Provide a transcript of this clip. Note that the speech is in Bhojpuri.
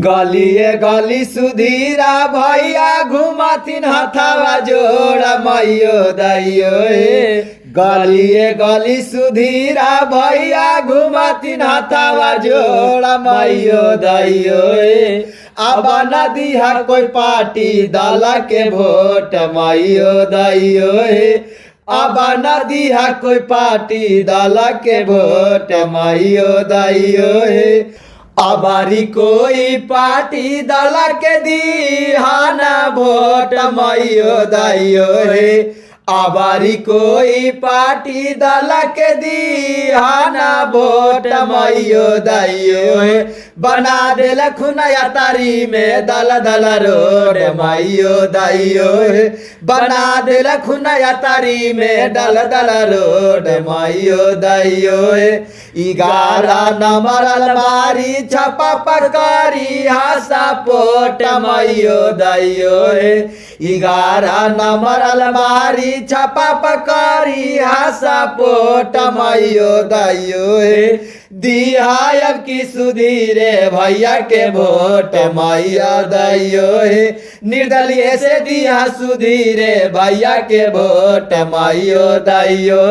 गलिए गली सुधीरा भैया घुमाथिन हथावा जोड़ा मैयो दैयो गलिए गली सुधीरा भैया घुमाथिन हथावा जोड़ा मैयो दैयो अब न दिहा कोई पार्टी दल के वोट मैयो दैयो अब न दिहा कोई पार्टी दल के वोट मैयो दैयो अबारी कोई पार्टी दल के दीहाना वोट मैयो दैयो अबारी कोई पार्टी दल के दीहाना वोट मैयो दैयो बना दिल खुनया तारी में दल दल रोड मैयो दैयो बना दिल खुनया तारी में दल दल रोड मैयो दैयो 11 नंबर अलमारी छपा पकड़ी हासा पोट मैयो दैयो 11 नंबर अलमारी छपा पकड़ी हासा पोट मैयो दैयो दिहायब की सुधीरे भैया के वोट मैया दैयो निर्दलीय से दिया सुधीरे भैया के वोट मैयो दैयो।